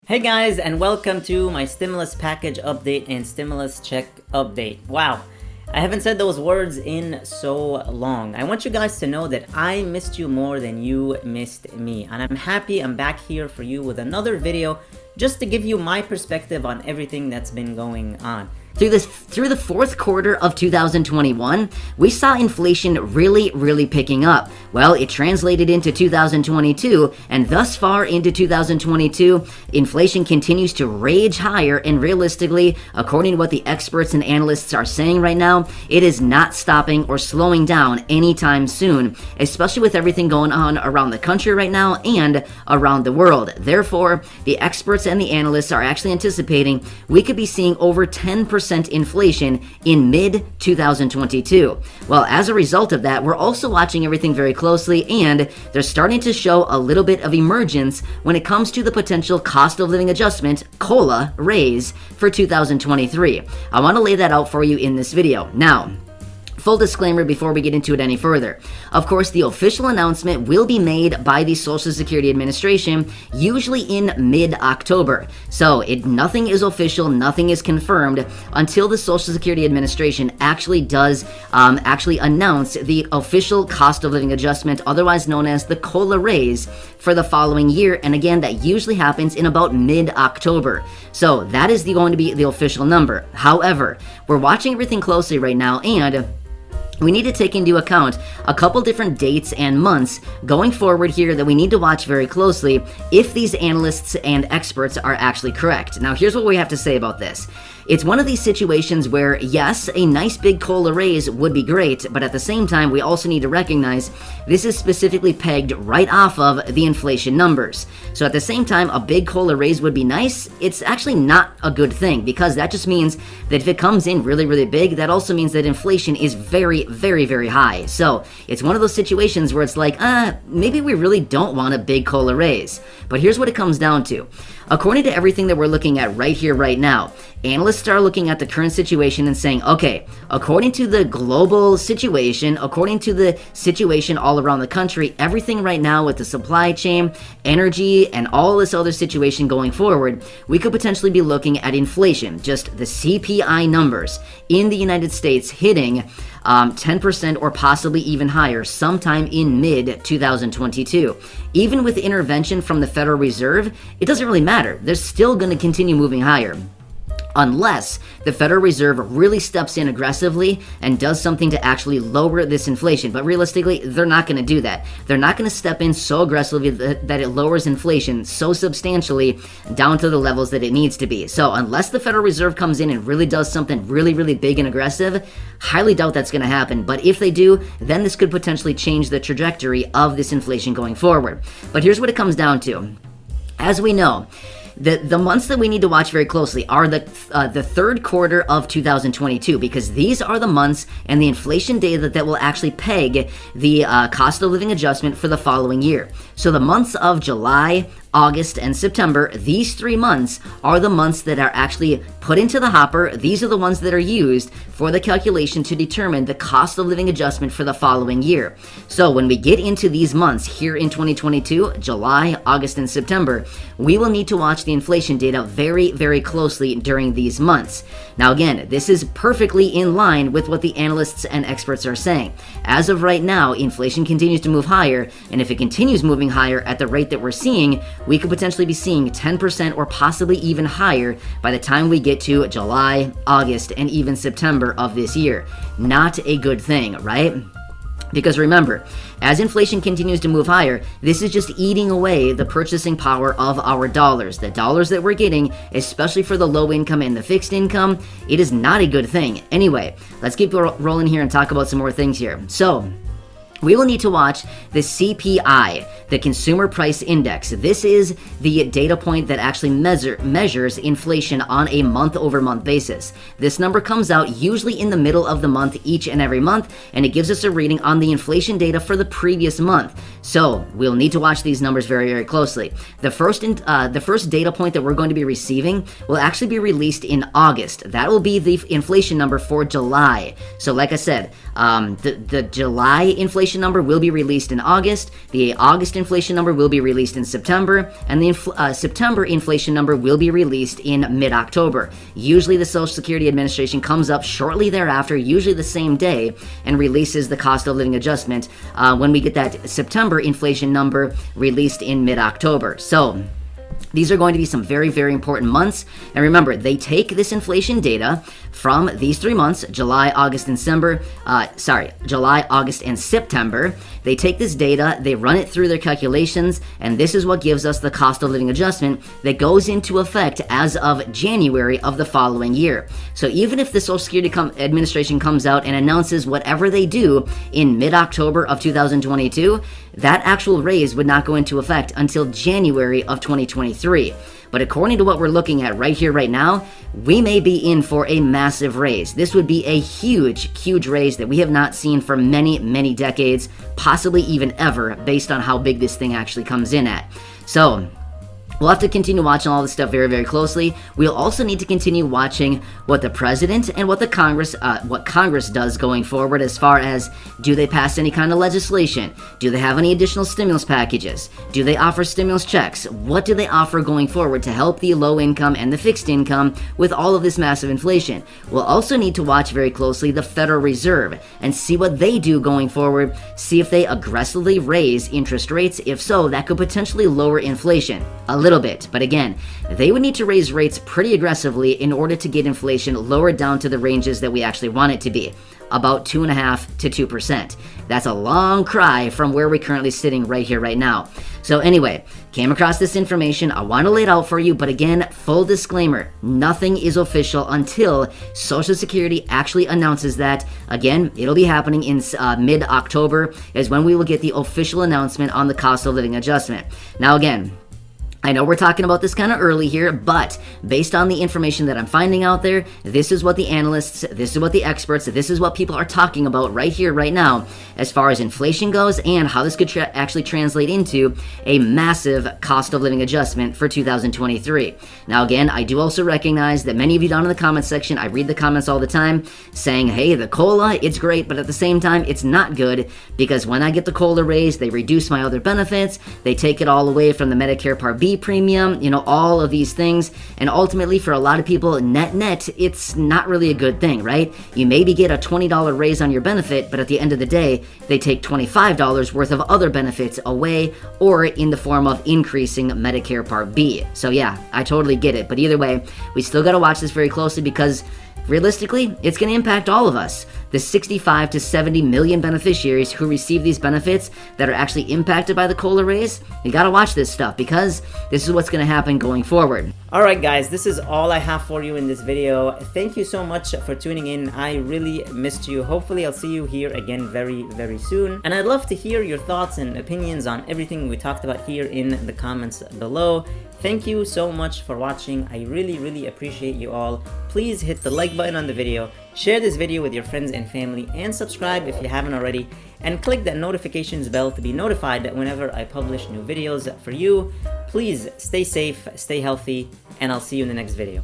Hey guys, and welcome to my stimulus package update and stimulus check update. Wow, I haven't said those words in so long. I want you guys to know that I missed you more than you missed me, and I'm happy I'm back here for you with another video just to give you my perspective on everything that's been going on. Through the fourth quarter of 2021, we saw inflation really picking up. Well, it translated into 2022, and thus far into 2022, inflation continues to rage higher, and realistically, according to what the experts and analysts are saying right now, it is not stopping or slowing down anytime soon, especially with everything going on around the country right now and around the world. Therefore, the experts and the analysts are actually anticipating we could be seeing over 10% inflation in mid-2022. Well, as a result of that, we're also watching everything very closely, and they're starting to show a little bit of emergence when it comes to the potential cost of living adjustment, COLA, raise for 2023. I want to lay that out for you in this video. Now, full disclaimer before we get into it any further. Of course, the official announcement will be made by the Social Security Administration, usually in mid-October. So nothing is official, nothing is confirmed until the Social Security Administration actually does announce the official cost of living adjustment, otherwise known as the COLA raise, for the following year. And again, that usually happens in about mid-October. So that is going to be the official number. However, we're watching everything closely right now, and we need to take into account a couple different dates and months going forward here that we need to watch very closely if these analysts and experts are actually correct. Now, here's what we have to say about this. It's one of these situations where, yes, a nice big COLA raise would be great, but at the same time, we also need to recognize this is specifically pegged right off of the inflation numbers. So at the same time, a big COLA raise would be nice. It's actually not a good thing, because that just means that if it comes in really big, that also means that inflation is very high. So it's one of those situations where it's like, maybe we really don't want a big COLA raise. But here's what it comes down to. According to everything that we're looking at right here, right now, analysts are looking at the current situation and saying, okay, according to the global situation, according to the situation all around the country, everything right now with the supply chain, energy, and all this other situation going forward, we could potentially be looking at inflation, just the CPI numbers in the United States hitting 10% or possibly even higher sometime in mid-2022. Even with intervention from the Federal Reserve, it doesn't really matter. They're still going to continue moving higher, unless the Federal Reserve really steps in aggressively and does something to actually lower this inflation. But realistically, they're not going to do that. They're not going to step in so aggressively that it lowers inflation so substantially down to the levels that it needs to be. So unless the Federal Reserve comes in and really does something really big and aggressive, highly doubt that's going to happen. But if they do, then this could potentially change the trajectory of this inflation going forward. But here's what it comes down to. As we know, the months that we need to watch very closely are the third quarter of 2022, because these are the months and the inflation data that will actually peg the cost of living adjustment for the following year. So the months of July, August, and September, these 3 months are the months that are actually put into the hopper. These are the ones that are used for the calculation to determine the cost of living adjustment for the following year. So when we get into these months here in 2022, July, August, and September, we will need to watch the inflation data very closely during these months. Now again, this is perfectly in line with what the analysts and experts are saying. As of right now, inflation continues to move higher, and if it continues moving higher at the rate that we're seeing, we could potentially be seeing 10% or possibly even higher by the time we get to July, August, and even September of this year. Not a good thing, right? Because remember, as inflation continues to move higher, this is just eating away the purchasing power of our dollars. The dollars that we're getting, especially for the low income and the fixed income, it is not a good thing. Anyway, let's keep rolling here and talk about some more things here. So, we will need to watch the CPI, the Consumer Price Index. This is the data point that actually measures inflation on a month-over-month basis. This number comes out usually in the middle of the month each and every month, and it gives us a reading on the inflation data for the previous month. So we'll need to watch these numbers very closely. The first data point that we're going to be receiving will actually be released in August. That will be the inflation number for July. So like I said, the July inflation inflation number will be released in August, the August inflation number will be released in September, and the September inflation number will be released in mid-October. Usually the Social Security Administration comes up shortly thereafter, usually the same day, and releases the cost of living adjustment when we get that September inflation number released in mid-October. So these are going to be some very, very important months. And remember, they take this inflation data from these 3 months, July, August, and September. They take this data, they run it through their calculations, and this is what gives us the cost of living adjustment that goes into effect as of January of the following year. So even if the Social Security Administration comes out and announces whatever they do in mid-October of 2022, that actual raise would not go into effect until January of 2023. But according to what we're looking at right here, right now, we may be in for a massive raise. This would be a huge, huge raise that we have not seen for many, many decades, possibly even ever, based on how big this thing actually comes in at. So we'll have to continue watching all this stuff very, very closely. We'll also need to continue watching what the president and what Congress does going forward, as far as, do they pass any kind of legislation? Do they have any additional stimulus packages? Do they offer stimulus checks? What do they offer going forward to help the low income and the fixed income with all of this massive inflation? We'll also need to watch very closely the Federal Reserve and see what they do going forward, see if they aggressively raise interest rates. If so, that could potentially lower inflation a little bit. But again, they would need to raise rates pretty aggressively in order to get inflation lowered down to the ranges that we actually want it to be, about 2.5% to 2%. That's a long cry from where we're currently sitting right here, right now. So anyway, came across this information. I want to lay it out for you, but again, full disclaimer, nothing is official until Social Security actually announces that. Again, it'll be happening in mid-October is when we will get the official announcement on the cost of living adjustment. Now again, I know we're talking about this kind of early here, but based on the information that I'm finding out there, this is what the analysts, this is what the experts, this is what people are talking about right here, right now, as far as inflation goes and how this could actually translate into a massive cost of living adjustment for 2023. Now again, I do also recognize that many of you down in the comments section, I read the comments all the time saying, hey, the COLA, it's great, but at the same time, it's not good, because when I get the COLA raise, they reduce my other benefits, they take it all away from the Medicare Part B premium, all of these things, and ultimately for a lot of people, net, it's not really a good thing, right? You maybe get a $20 raise on your benefit, but at the end of the day, they take $25 worth of other benefits away, or in the form of increasing Medicare Part B. So yeah, I totally get it, but either way, we still got to watch this very closely, because realistically, it's going to impact all of us. The 65 to 70 million beneficiaries who receive these benefits that are actually impacted by the COLA raise, you got to watch this stuff, because this is what's going to happen going forward. Alright guys, this is all I have for you in this video. Thank you so much for tuning in. I really missed you. Hopefully I'll see you here again very, very soon. And I'd love to hear your thoughts and opinions on everything we talked about here in the comments below. Thank you so much for watching. I really, really appreciate you all. Please hit the like button on the video, share this video with your friends and family, and subscribe if you haven't already, and click that notifications bell to be notified whenever I publish new videos for you. Please stay safe, stay healthy, and I'll see you in the next video.